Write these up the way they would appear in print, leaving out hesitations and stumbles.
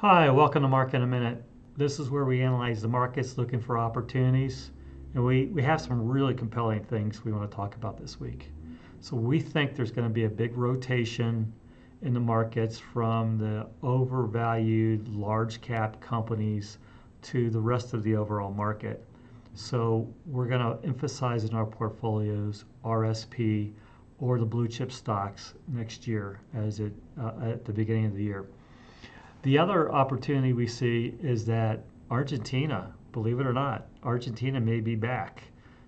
Hi, welcome to Market in a Minute. This is where we analyze the markets looking for opportunities, and we have some really compelling things we want to talk about this week. So, we think there's going to be a big rotation in the markets from the overvalued large cap companies to the rest of the overall market. So, we're going to emphasize in our portfolios RSP or the blue chip stocks next year at the beginning of the year. The other opportunity we see is that Argentina, believe it or not, Argentina may be back.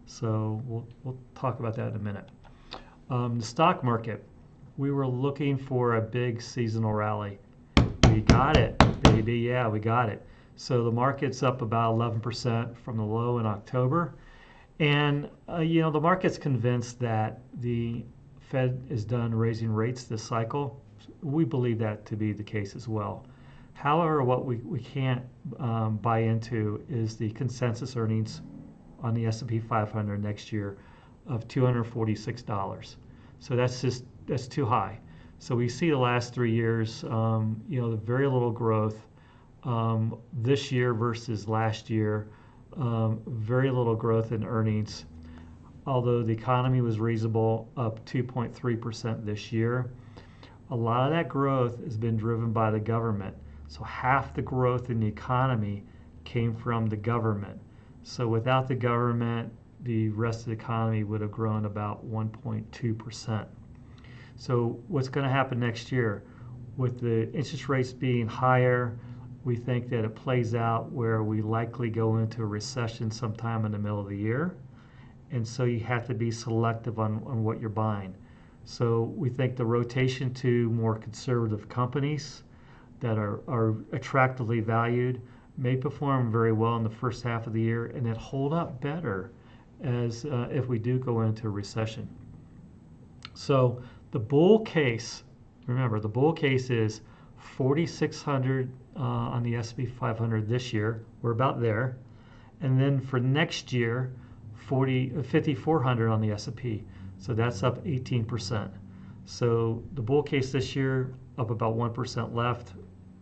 So we'll talk about that in a minute. The stock market, we were looking for a big seasonal rally. We got it, baby. Yeah, we got it. So the market's up about 11% from the low in October. And, the market's convinced that the Fed is done raising rates this cycle. We believe that to be the case as well. However, what we can't buy into is the consensus earnings on the S&P 500 next year of $246. So that's too high. So we see the last 3 years, the very little growth this year versus last year, very little growth in earnings. Although the economy was reasonable, up 2.3% this year, a lot of that growth has been driven by the government. So half the growth in the economy came from the government. So without the government, the rest of the economy would have grown about 1.2%. So what's going to happen next year? With the interest rates being higher, we think that it plays out where we likely go into a recession sometime in the middle of the year. And so you have to be selective on what you're buying. So we think the rotation to more conservative companies that are attractively valued may perform very well in the first half of the year and then hold up better as if we do go into a recession. So the bull case, remember, the bull case is 4,600 on the S&P 500 this year. We're about there. And then for next year, 5,400 on the S&P. So that's up 18%. So the bull case this year, up about 1% left.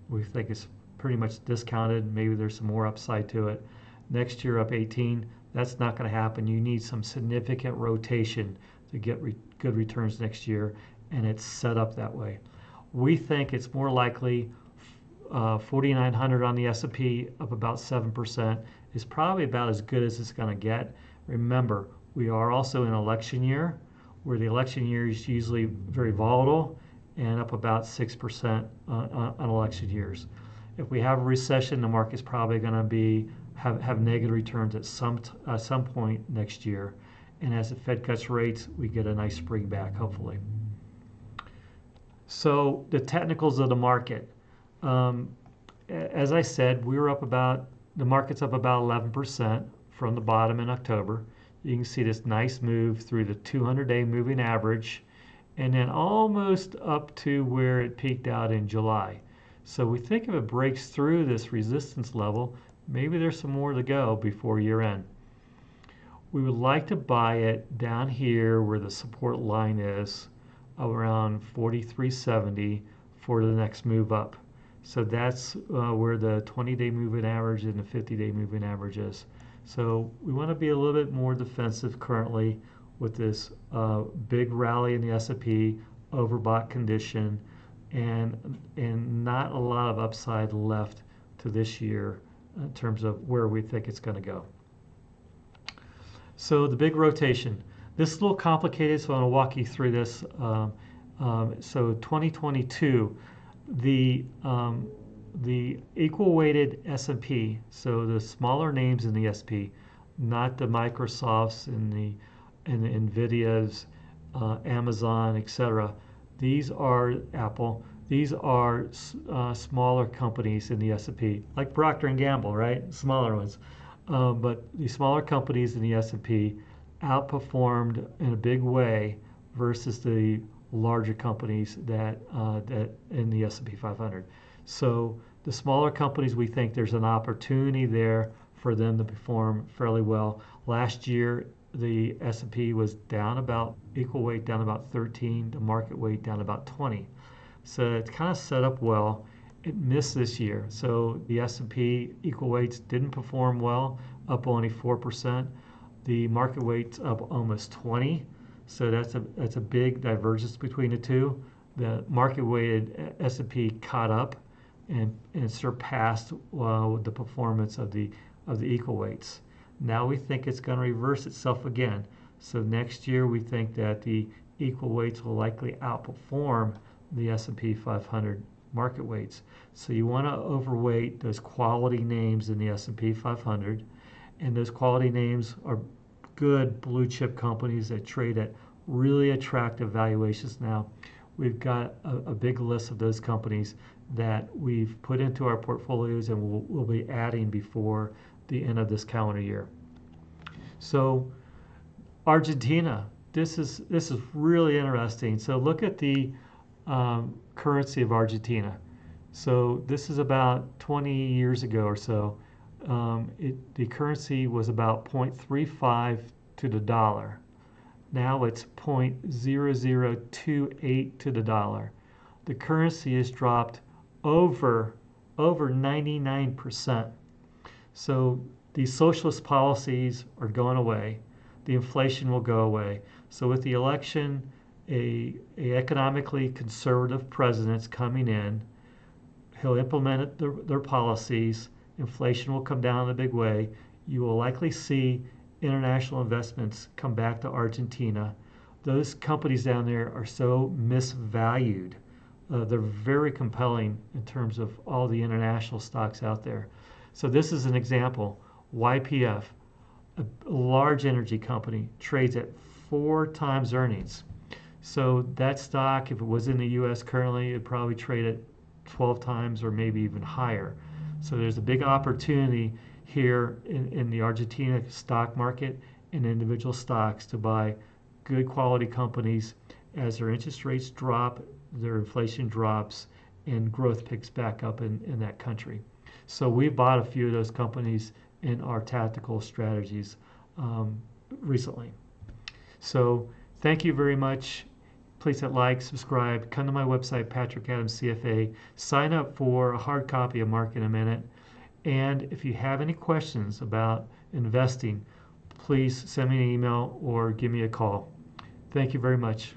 We think it's pretty much discounted. Maybe there's some more upside to it. Next year, up 18. That's not going to happen. You need some significant rotation to get good returns next year, and it's set up that way. We think it's more likely 4,900 on the S&P, up about 7%, is probably about as good as it's going to get. Remember, we are also in election year, where the election year is usually very volatile and up about 6% on election years. If we have a recession, the market's probably going to have negative returns at some point next year. And as the Fed cuts rates, we get a nice spring back, hopefully. So the technicals of the market. As I said, the market's up about 11% from the bottom in October. You can see this nice move through the 200-day moving average and then almost up to where it peaked out in July. So we think if it breaks through this resistance level, maybe there's some more to go before year end. We would like to buy it down here where the support line is, around 43.70 for the next move up. So that's where the 20-day moving average and the 50-day moving average is. So we want to be a little bit more defensive currently with this big rally in the S&P, overbought condition, and not a lot of upside left to this year in terms of where we think it's going to go. So the big rotation. This is a little complicated, so I'm going to walk you through this. So 2022, the equal weighted S&P, so the smaller names in the S&P, not the Microsofts and the Nvidias, Amazon, etc. These are Apple. These are smaller companies in the S&P, like Procter and Gamble, right? Smaller ones. But the smaller companies in the S&P outperformed in a big way versus the larger companies that in the S&P 500. So the smaller companies, we think there's an opportunity there for them to perform fairly well. Last year, the S&P was down about equal weight, down about 13, the market weight down about 20. So it's kind of set up well. it missed this year. So the S&P equal weights didn't perform well, up only 4%. The market weight's up almost 20. So that's a big divergence between the two. The market weighted S&P caught up and surpassed the performance of the equal weights. Now we think it's going to reverse itself again. So next year we think that the equal weights will likely outperform the S&P 500 market weights. So you want to overweight those quality names in the S&P 500, and those quality names are good blue chip companies that trade at really attractive valuations now. We've got a big list of those companies that we've put into our portfolios and we'll be adding before the end of this calendar year. So Argentina, this is really interesting. So look at the currency of Argentina. So this is about 20 years ago or so. The currency was about 0.35 to the dollar. Now it's 0.0028 to the dollar. The currency has dropped over 99%. So these socialist policies are going away. The inflation will go away. So with the election, a economically conservative president's coming in. He'll implement their policies. Inflation will come down in a big way. You will likely see international investments come back to Argentina. Those companies down there are so misvalued. They're very compelling in terms of all the international stocks out there. So this is an example. YPF, a large energy company, trades at 4 times earnings. So that stock, if it was in the U.S. currently, it'd probably trade at 12 times or maybe even higher. So there's a big opportunity here in the Argentina stock market and individual stocks to buy good quality companies as their interest rates drop, their inflation drops, and growth picks back up in that country. So we bought a few of those companies in our tactical strategies recently. So thank you very much. Please hit like, subscribe, come to my website, Patrick Adams CFA, sign up for a hard copy of Market in a Minute. And if you have any questions about investing, please send me an email or give me a call. Thank you very much.